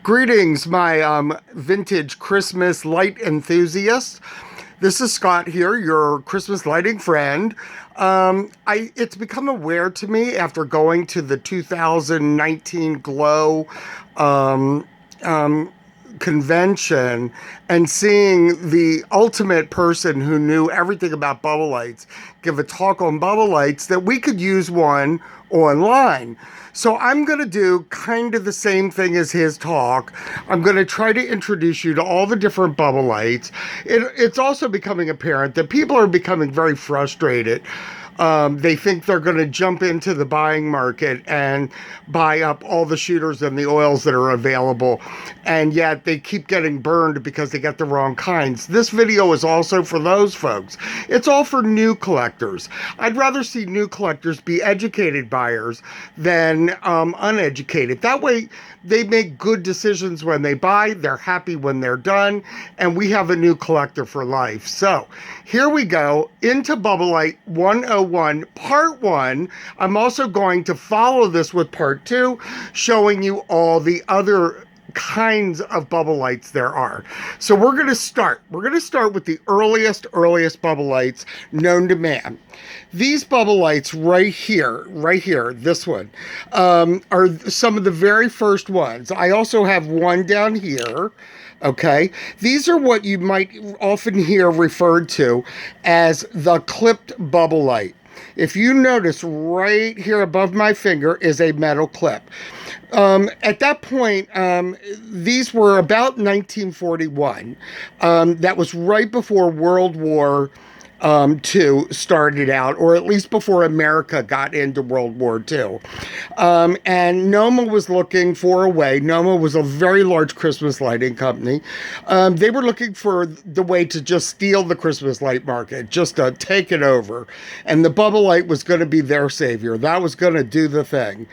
Greetings, my vintage Christmas light enthusiasts. This is Scott here, your Christmas lighting friend. It's become aware to me after going to the 2019 Glow um, um, convention and seeing the ultimate person who knew everything about bubble lights give a talk on bubble lights that we could use one online. So I'm going to do kind of the same thing as his talk. I'm going to try to introduce you to all the different bubble lights. It's also becoming apparent that people are becoming very frustrated. They think they're going to jump into the buying market and buy up all the shooters and the oils that are available, and yet they keep getting burned because they get the wrong kinds. This video is also for those folks. It's all for new collectors. I'd rather see new collectors be educated buyers than uneducated. That way they make good decisions when they buy, they're happy when they're done, and we have a new collector for life. So here we go into Bubble Light 101 Part 1. I'm also going to follow this with Part 2, showing you all the other kinds of bubble lights there are. So we're going to start with the earliest bubble lights known to man. These bubble lights right here, this one, are some of the very first ones. I also have one down here. Okay, these are what you might often hear referred to as the clipped bubble light. If you notice, right here above my finger is a metal clip. At that point, these were about 1941. That was right before World War II started out, or at least before America got into World War II. And Noma was looking for a way. Noma was a very large Christmas lighting company. They were looking for the way to just steal the Christmas light market, just to take it over. And the bubble light was going to be their savior. That was going to do the thing.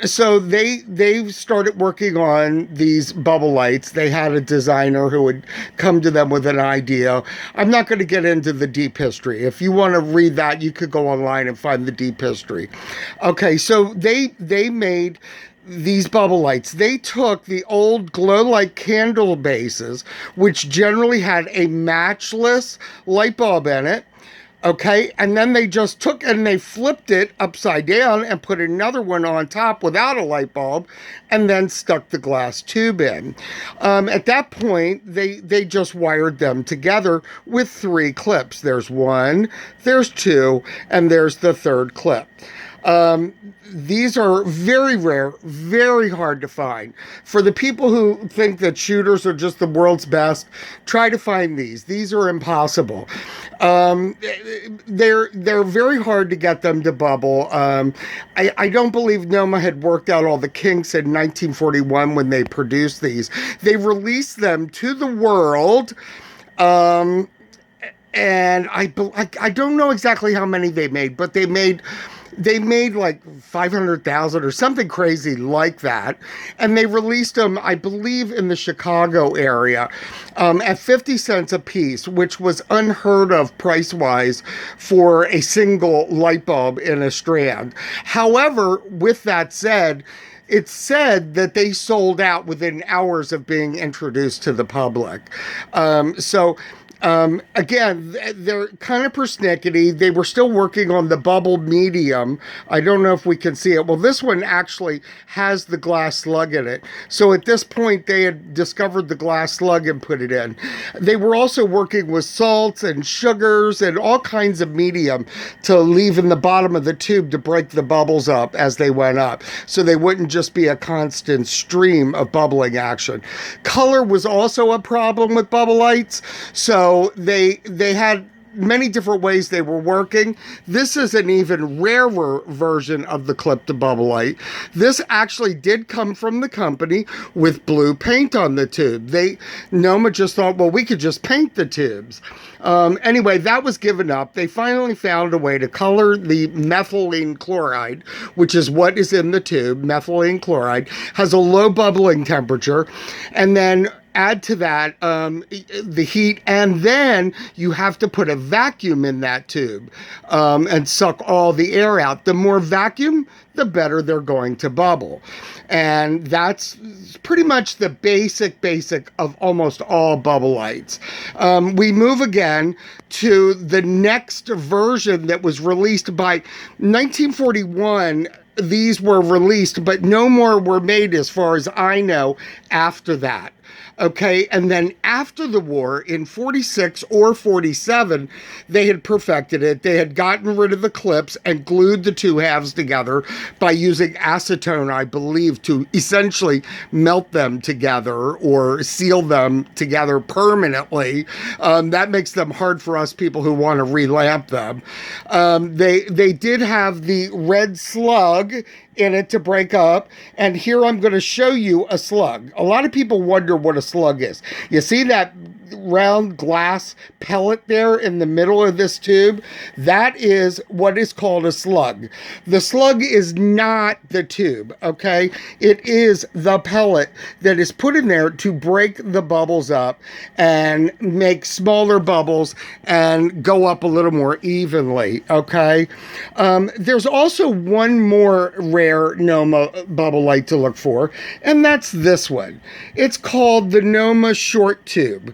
So they started working on these bubble lights. They had a designer who would come to them with an idea. I'm not going to get into the deep history. If you want to read that, you could go online and find the deep history. Okay, so they made these bubble lights. They took the old glow light candle bases, which generally had a matchless light bulb in it. Okay, and then they just took and they flipped it upside down and put another one on top without a light bulb, and then stuck the glass tube in. At that point, they just wired them together with 3 clips. There's 1, there's 2, and there's the 3rd clip. These are very rare, very hard to find. For the people who think that shooters are just the world's best, try to find these. These are impossible. They're very hard to get them to bubble. I don't believe Noma had worked out all the kinks in 1941 when they produced these. They released them to the world. And I don't know exactly how many they made, but they made like 500,000 or something crazy like that. And they released them, I believe, in the Chicago area at 50 cents a piece, which was unheard of price-wise for a single light bulb in a strand. However, with that said, it's said that they sold out within hours of being introduced to the public. Again, they're kind of persnickety. They were still working on the bubble medium. I don't know if we can see it. Well, this one actually has the glass slug in it. So at this point, they had discovered the glass slug and put it in. They were also working with salts and sugars and all kinds of medium to leave in the bottom of the tube to break the bubbles up as they went up, so they wouldn't just be a constant stream of bubbling action. Color was also a problem with bubble lights. So they had many different ways they were working. This is an even rarer version of the clipped bubble light. This actually did come from the company with blue paint on the tube. Noma just thought, well, we could just paint the tubes. Anyway, that was given up. They finally found a way to color the methylene chloride, which is what is in the tube. Methylene chloride has a low bubbling temperature, and then add to that the heat, and then you have to put a vacuum in that tube and suck all the air out. The more vacuum, the better they're going to bubble. And that's pretty much the basic of almost all bubble lights. We move again to the next version that was released by 1941. These were released, but no more were made as far as I know after that. Okay, and then after the war, in 46 or 47, they had perfected it. They had gotten rid of the clips and glued the two halves together by using acetone, I believe, to essentially melt them together or seal them together permanently. That makes them hard for us people who want to relamp them. They did have the red slug in it to break up, and here I'm going to show you a slug. A lot of people wonder what a slug is. You see that round glass pellet there in the middle of this tube? That is what is called a slug. The slug is not the tube, okay? It is the pellet that is put in there to break the bubbles up and make smaller bubbles and go up a little more evenly, okay? There's also one more rare Noma bubble light to look for, and that's this one. It's called the Noma Short Tube.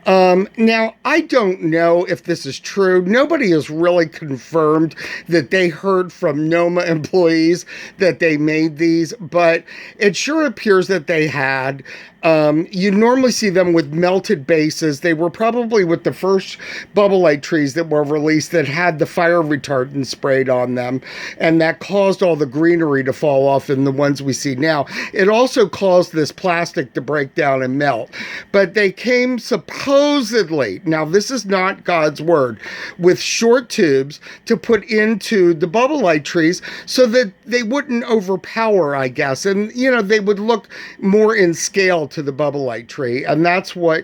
Now, I don't know if this is true. Nobody has really confirmed that they heard from Noma employees that they made these, but it sure appears that they had. You normally see them with melted bases. They were probably with the first bubble light trees that were released that had the fire retardant sprayed on them, and that caused all the greenery to fall off in the ones we see now. It also caused this plastic to break down and melt. But they came supposedly, now this is not God's word, with short tubes to put into the bubble light trees so that they wouldn't overpower, I guess, and they would look more in scale to the bubble light tree, and that's why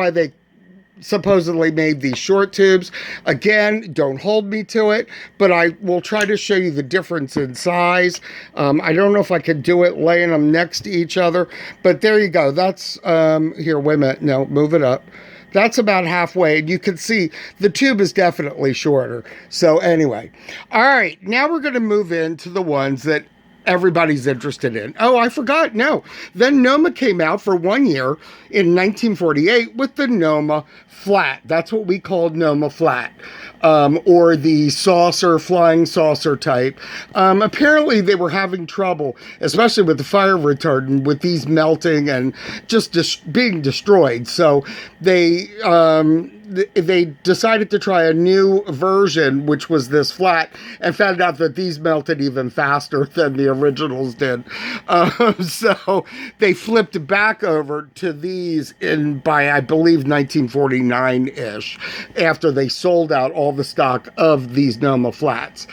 they supposedly made these short tubes. Again, don't hold me to it, but I will try to show you the difference in size. I don't know if I could do it laying them next to each other, but there you go. That's here, wait a minute, no, move it up. That's about halfway, and you can see the tube is definitely shorter. So anyway, all right, now we're going to move into the ones that everybody's interested in. Oh, I forgot. No. Then Noma came out for 1 year in 1948 with the Noma Flat. That's what we called Noma Flat, or the flying saucer type. Apparently they were having trouble, especially with the fire retardant, with these melting and just being destroyed. So they decided to try a new version, which was this flat, and found out that these melted even faster than the originals did. So they flipped back over to these by, I believe, 1949-ish, after they sold out all the stock of these Noma Flats.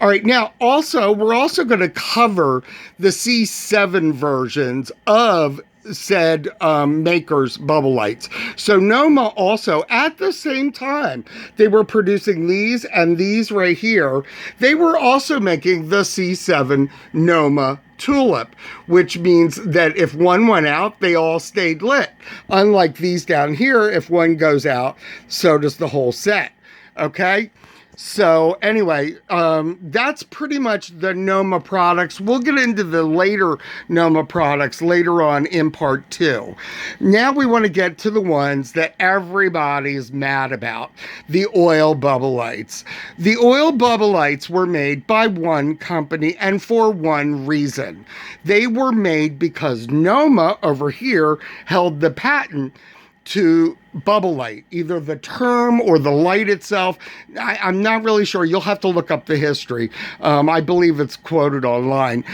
All right, now, we're also going to cover the C7 versions of said makers bubble lights. So Noma also, at the same time they were producing these and these right here, they were also making the C7 Noma Tulip, which means that if one went out, they all stayed lit. Unlike these down here, if one goes out, so does the whole set. Okay? So anyway, that's pretty much the Noma products. We'll get into the later Noma products later on in part 2. Now we want to get to the ones that everybody's mad about, the oil bubble lights. The oil bubble lights were made by one company and for one reason. They were made because Noma over here held the patent to bubble light, either the term or the light itself. I'm not really sure. You'll have to look up the history. I believe it's quoted online.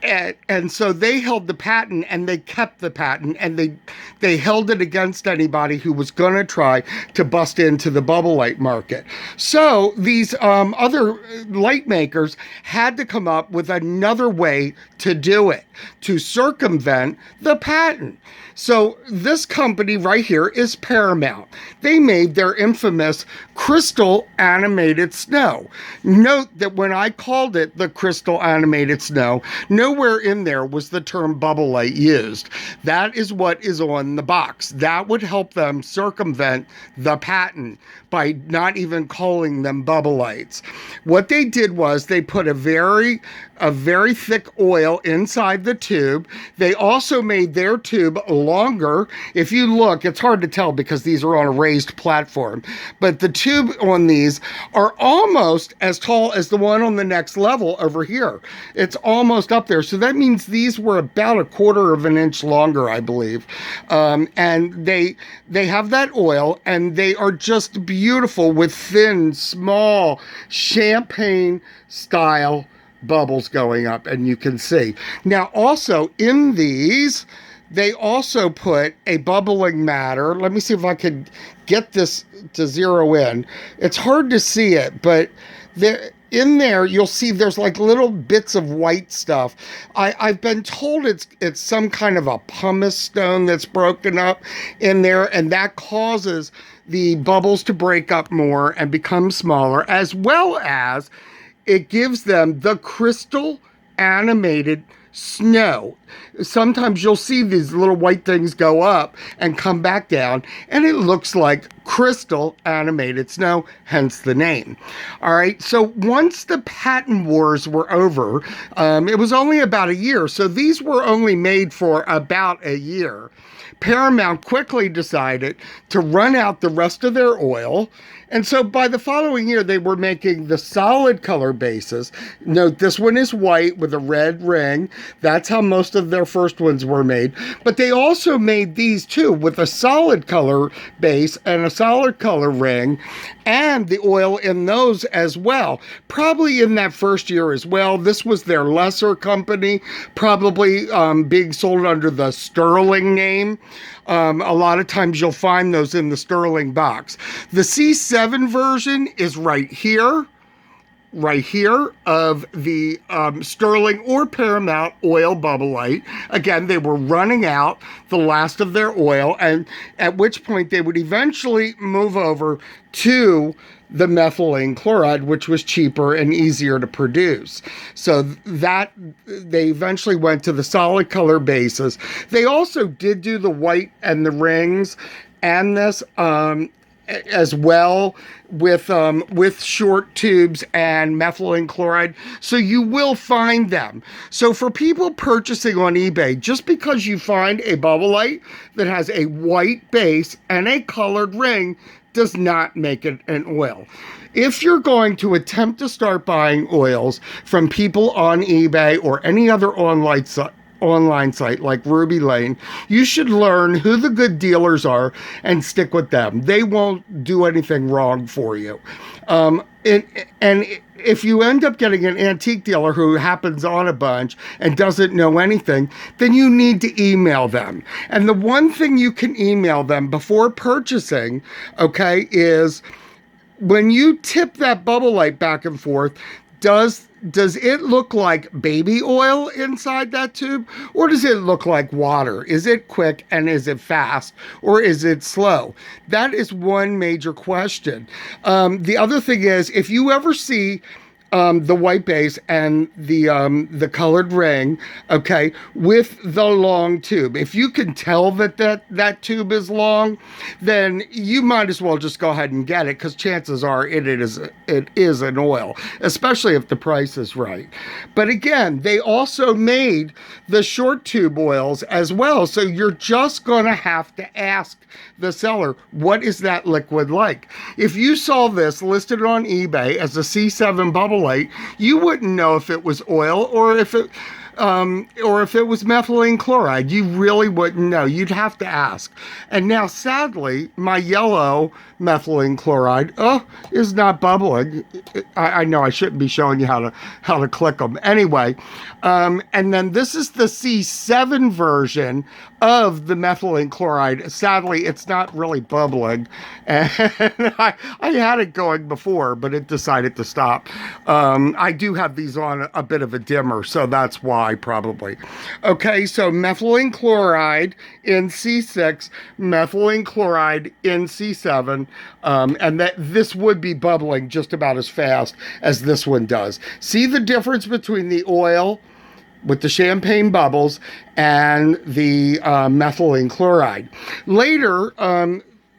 And so they held the patent, and they kept the patent, and they held it against anybody who was going to try to bust into the bubble light market. So these other light makers had to come up with another way to do it, to circumvent the patent. So this company right here is Paramount. Paramount. They made their infamous Crystal Animated Snow. Note that when I called it the Crystal Animated Snow, nowhere in there was the term Bubble Light used. That is what is on the box. That would help them circumvent the patent by not even calling them Bubble Lights. What they did was they put a very thick oil inside the tube. They also made their tube longer. If you look, it's hard to tell because these are on a raised platform, but the tube on these are almost as tall as the one on the next level over here. It's almost up there. So that means these were about 1/4 of an inch longer, I believe. And they have that oil, and they are just beautiful with thin, small, champagne style bubbles going up, and you can see. Now, also in these, they also put a bubbling matter. Let me see if I can get this to zero in. It's hard to see it, but in there, you'll see there's like little bits of white stuff. I've been told it's some kind of a pumice stone that's broken up in there, and that causes the bubbles to break up more and become smaller, as well as it gives them the Crystal Animated Snow. Sometimes you'll see these little white things go up and come back down, and it looks like Crystal Animated Snow, hence the name. All right, so once the patent wars were over, it was only about a year, so these were only made for about a year. Paramount quickly decided to run out the rest of their oil, and so by the following year, they were making the solid color bases. Note, this one is white with a red ring. That's how most of their first ones were made. But they also made these too with a solid color base and a solid color ring, and the oil in those as well. Probably in that first year as well. This was their lesser company, probably being sold under the Sterling name. A lot of times you'll find those in the Sterling box. The C7 version is right here of the Sterling or Paramount oil Bubble Light. Again, they were running out the last of their oil, and at which point they would eventually move over to the methylene chloride, which was cheaper and easier to produce. So that they eventually went to the solid color bases. They also did do the white and the rings and this as well with short tubes and methylene chloride. So you will find them. So for people purchasing on eBay, just because you find a Bubble Light that has a white base and a colored ring does not make it an oil. If you're going to attempt to start buying oils from people on eBay or any other online site like Ruby Lane, you should learn who the good dealers are and stick with them. They won't do anything wrong for you. And if you end up getting an antique dealer who happens on a bunch and doesn't know anything, then you need to email them. And the one thing you can email them before purchasing, okay, is when you tip that Bubble Light back and forth, does it look like baby oil inside that tube, or does it look like water? Is it quick and is it fast, or is it slow? That is one major question. The other thing is, if you ever see the white base and the colored ring, okay, with the long tube, if you can tell that tube is long, then you might as well just go ahead and get it, because chances are it is an oil, especially if the price is right. But again, they also made the short tube oils as well, so you're just gonna have to ask the seller, what is that liquid like? If you saw this listed on eBay as a C7 Bubble Light, you wouldn't know if it was oil or if it was methylene chloride. You really wouldn't know. You'd have to ask. And now, sadly, my yellow methylene chloride is not bubbling. I know I shouldn't be showing you how to click them. Anyway, and then this is the C7 version of the methylene chloride. Sadly, it's not really bubbling. And I had it going before, but it decided to stop. I do have these on a bit of a dimmer, so that's why. why, probably. Okay, so methylene chloride in C6, methylene chloride in C7, and that this would be bubbling just about as fast as this one does. See the difference between the oil with the champagne bubbles and the methylene chloride. Later,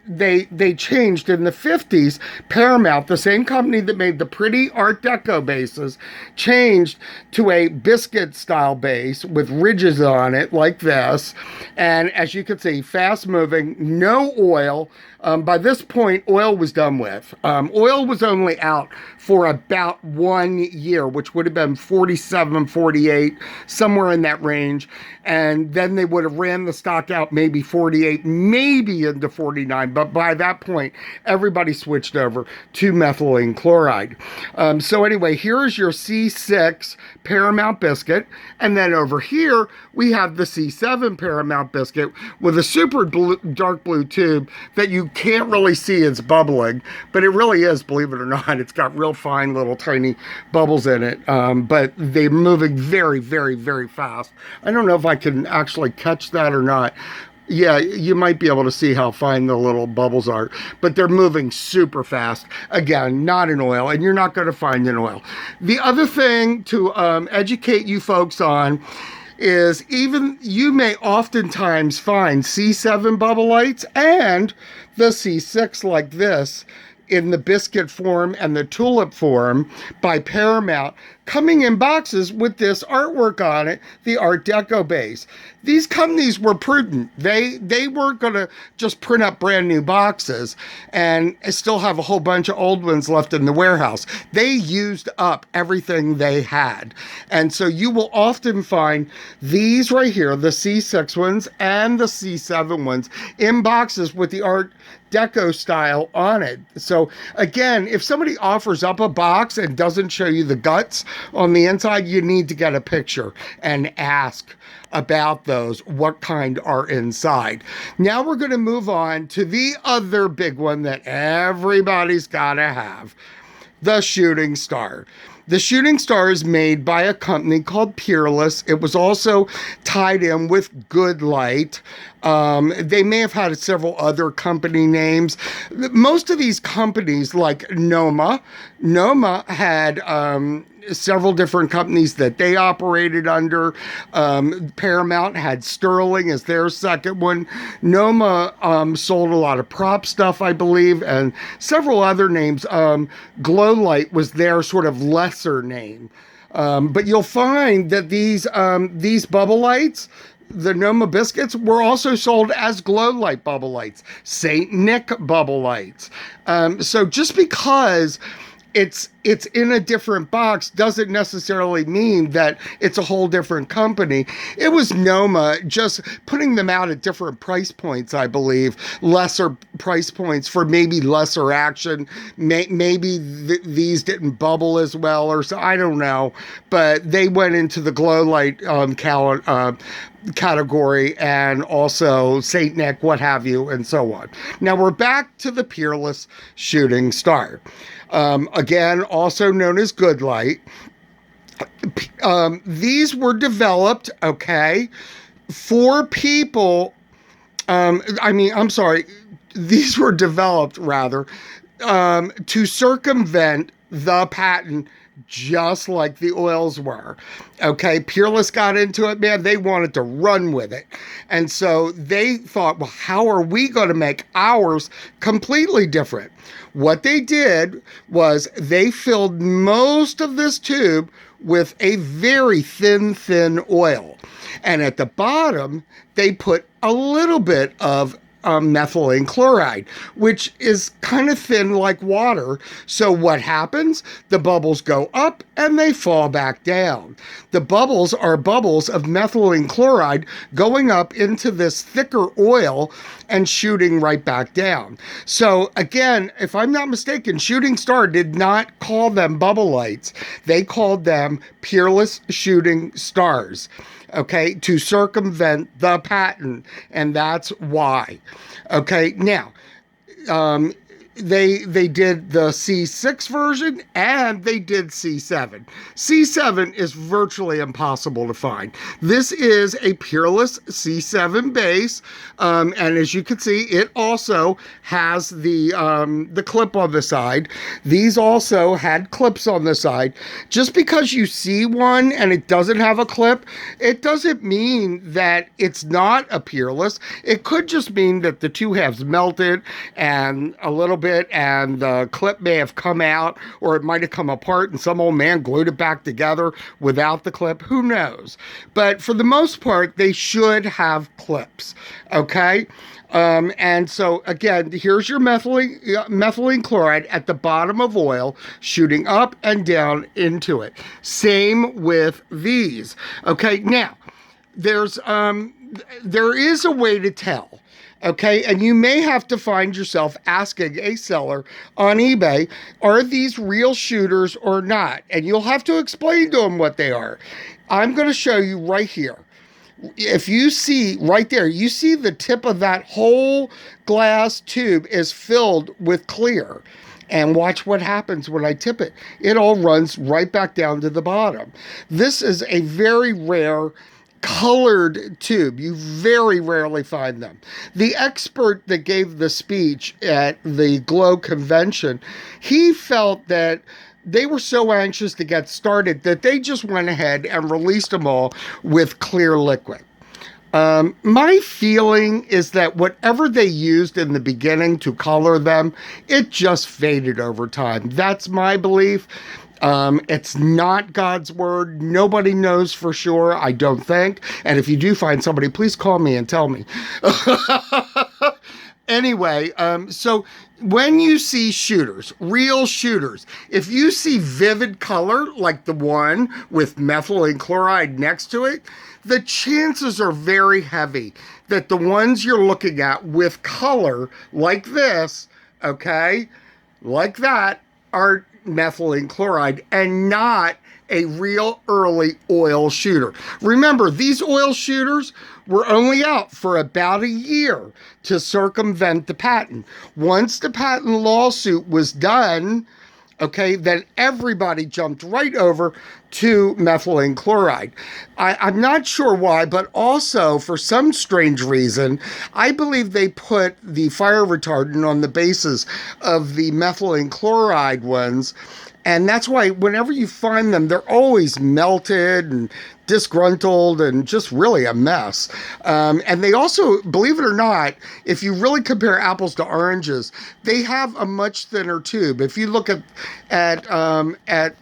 they changed in the 50s. Paramount, the same company that made the pretty Art Deco bases, changed to a biscuit style base with ridges on it like this. And as you can see, fast moving, no oil. By this point, oil was done with. Oil was only out for about 1 year, which would have been 47, 48, somewhere in that range. And then they would have ran the stock out maybe 48, maybe into 49. But by that point, everybody switched over to methylene chloride. So anyway, here's your C6 Paramount biscuit. And then over here, we have the C7 Paramount biscuit with a super dark blue tube that you can't really see it's bubbling, but it really is, believe it or not. It's got real fine little tiny bubbles in it, but they're moving very, very, very fast. I don't know if I can actually catch that or not. Yeah, you might be able to see how fine the little bubbles are, but they're moving super fast. Again, not in oil, and you're not going to find in oil. The other thing to educate you folks on is even you may oftentimes find C7 bubble lights and the C6 like this in the biscuit form and the tulip form by Paramount coming in boxes with this artwork on it, the Art Deco base. These companies were prudent. They weren't going to just print up brand new boxes and still have a whole bunch of old ones left in the warehouse. They used up everything they had. And so you will often find these right here, the C6 ones and the C7 ones, in boxes with the Art Deco style on it. So again, if somebody offers up a box and doesn't show you the guts on the inside, you need to get a picture and ask about those, what kind are inside. Now we're going to move on to the other big one that everybody's got to have, the Shooting Star. The Shooting Star is made by a company called Peerless. It was also tied in with Good Light. They may have had several other company names. Most of these companies, like Noma had several different companies that they operated under. Paramount had Sterling as their second one. Noma sold a lot of prop stuff, I believe, and several other names. Glow Light was their sort of lesser name. But you'll find that these bubble lights, the Noma biscuits, were also sold as Glow Light bubble lights, Saint Nick bubble lights. So just because it's in a different box doesn't necessarily mean that it's a whole different company. It was Noma just putting them out at different price points, I believe, lesser price points for maybe lesser action. Maybe these didn't bubble as well, or so, I don't know, but they went into the Glow Light category, and also Saint Nick, what have you, and so on. Now we're back to the Peerless Shooting Star. Again, also known as Good Light. These were developed, for people. These were developed, rather, to circumvent the patent, just like the oils were. Peerless got into it, man. They wanted to run with it. And so they thought, well, how are we going to make ours completely different? What they did was they filled most of this tube with a very thin oil. And at the bottom, they put a little bit of methylene chloride, which is kind of thin like water. So what happens? The bubbles go up and they fall back down. The bubbles are bubbles of methylene chloride going up into this thicker oil and shooting right back down. So again, if I'm not mistaken, Shooting Star did not call them bubble lights. They called them Peerless Shooting Stars. To circumvent the patent, and that's why. Now, they did the C6 version and they did C7. C7 is virtually impossible to find. This is a Peerless C7 base, and as you can see, it also has the clip on the side. These also had clips on the side. Just because you see one and it doesn't have a clip, it doesn't mean that it's not a Peerless. It could just mean that the two halves melted and a little bit, and the clip may have come out, or it might have come apart and some old man glued it back together without the clip. Who knows? But for the most part, they should have clips. Okay. And so again, here's your methylene chloride at the bottom of oil, shooting up and down into it. Same with these. Okay. Now there is a way to tell. Okay, and you may have to find yourself asking a seller on eBay, are these real shooters or not? And you'll have to explain to them what they are. I'm going to show you right here. If you see right there, you see the tip of that whole glass tube is filled with clear. And watch what happens when I tip it. It all runs right back down to the bottom. This is a very rare colored tube. You very rarely find them. The expert that gave the speech at the Glow convention, he felt that they were so anxious to get started that they just went ahead and released them all with clear liquid. My feeling is that whatever they used in the beginning to color them, it just faded over time. That's my belief. It's not God's word. Nobody knows for sure, I don't think. And if you do find somebody, please call me and tell me. Anyway, so when you see shooters, real shooters, if you see vivid color, like the one with methylene chloride next to it, the chances are very heavy that the ones you're looking at with color like this, okay, like that, are methylene chloride and not a real early oil shooter. Remember, these oil shooters were only out for about a year to circumvent the patent. Once the patent lawsuit was done, okay, then everybody jumped right over to methylene chloride. I'm not sure why, but also for some strange reason, I believe they put the fire retardant on the basis of the methylene chloride ones. And that's why whenever you find them, they're always melted and disgruntled and just really a mess. And they also, believe it or not, if you really compare apples to oranges, they have a much thinner tube. If you look at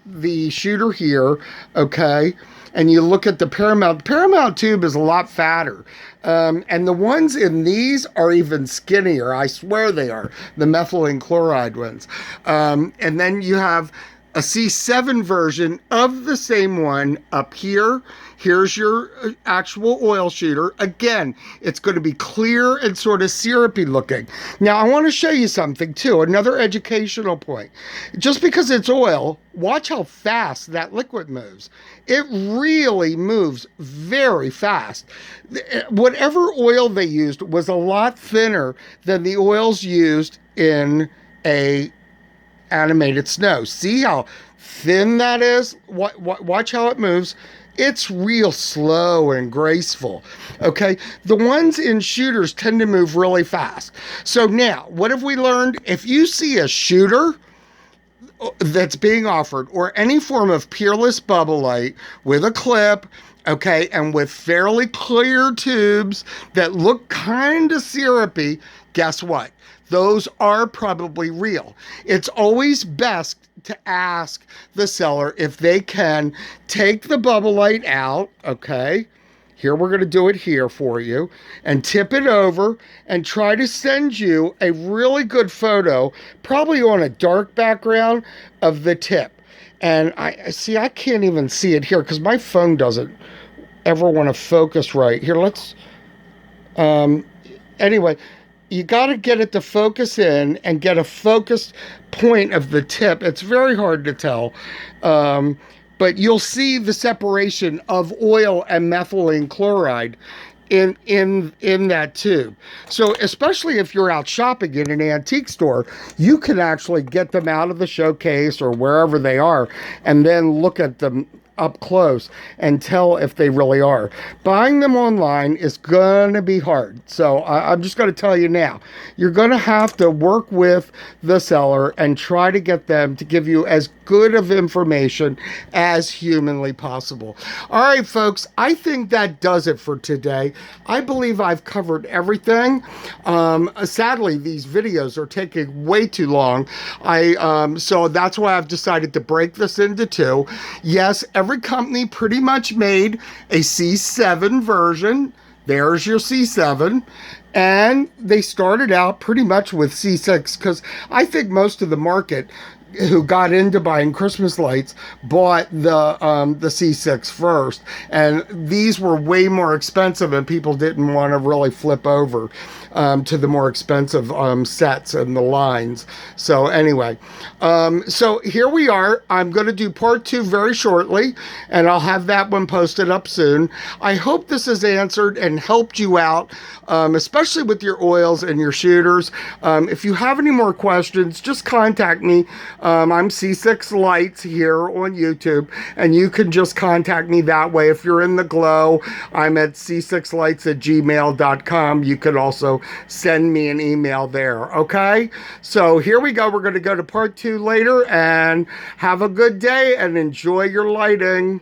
the shooter here, okay, and you look at the Paramount tube is a lot fatter. And the ones in these are even skinnier. I swear they are, the methylene chloride ones. And then you have a C7 version of the same one up here. Here's your actual oil shooter. Again, it's going to be clear and sort of syrupy looking. Now, I want to show you something too, another educational point. Just because it's oil, watch how fast that liquid moves. It really moves very fast. Whatever oil they used was a lot thinner than the oils used in a animated snow. See how thin that is? Watch how it moves. It's real slow and graceful. Okay, the ones in shooters tend to move really fast. So now, what have we learned? If you see a shooter that's being offered, or any form of Peerless bubble light with a clip, okay, and with fairly clear tubes that look kind of syrupy, guess what? Those are probably real. It's always best to ask the seller if they can take the bubble light out, okay? Here, we're going to do it here for you, and tip it over and try to send you a really good photo, probably on a dark background, of the tip. And I can't even see it here because my phone doesn't ever want to focus right. Here, let's, anyway, you got to get it to focus in and get a focused point of the tip. It's very hard to tell, but you'll see the separation of oil and methylene chloride in that tube. So especially if you're out shopping in an antique store, you can actually get them out of the showcase or wherever they are and then look at them up close and tell if they really are. Buying them online is gonna be hard. So I'm just gonna tell you now, you're gonna have to work with the seller and try to get them to give you as good of information as humanly possible. All right, folks, I think that does it for today. I believe I've covered everything. Sadly, these videos are taking way too long. So that's why I've decided to break this into two. Yes, every company pretty much made a C7 version. There's your C7. And they started out pretty much with C6 because I think most of the market who got into buying Christmas lights bought the C6 first, and these were way more expensive, and people didn't want to really flip over to the more expensive sets and the lines. So anyway, so here we are. I'm going to do part 2 very shortly, and I'll have that one posted up soon. I hope this has answered and helped you out, especially with your oils and your shooters. If you have any more questions, just contact me. I'm C6 Lights here on YouTube, and you can just contact me that way. If you're in the Glow, I'm at c6lights@gmail.com. You could also send me an email there, okay? So here we go. We're going to go to part 2 later, and have a good day and enjoy your lighting.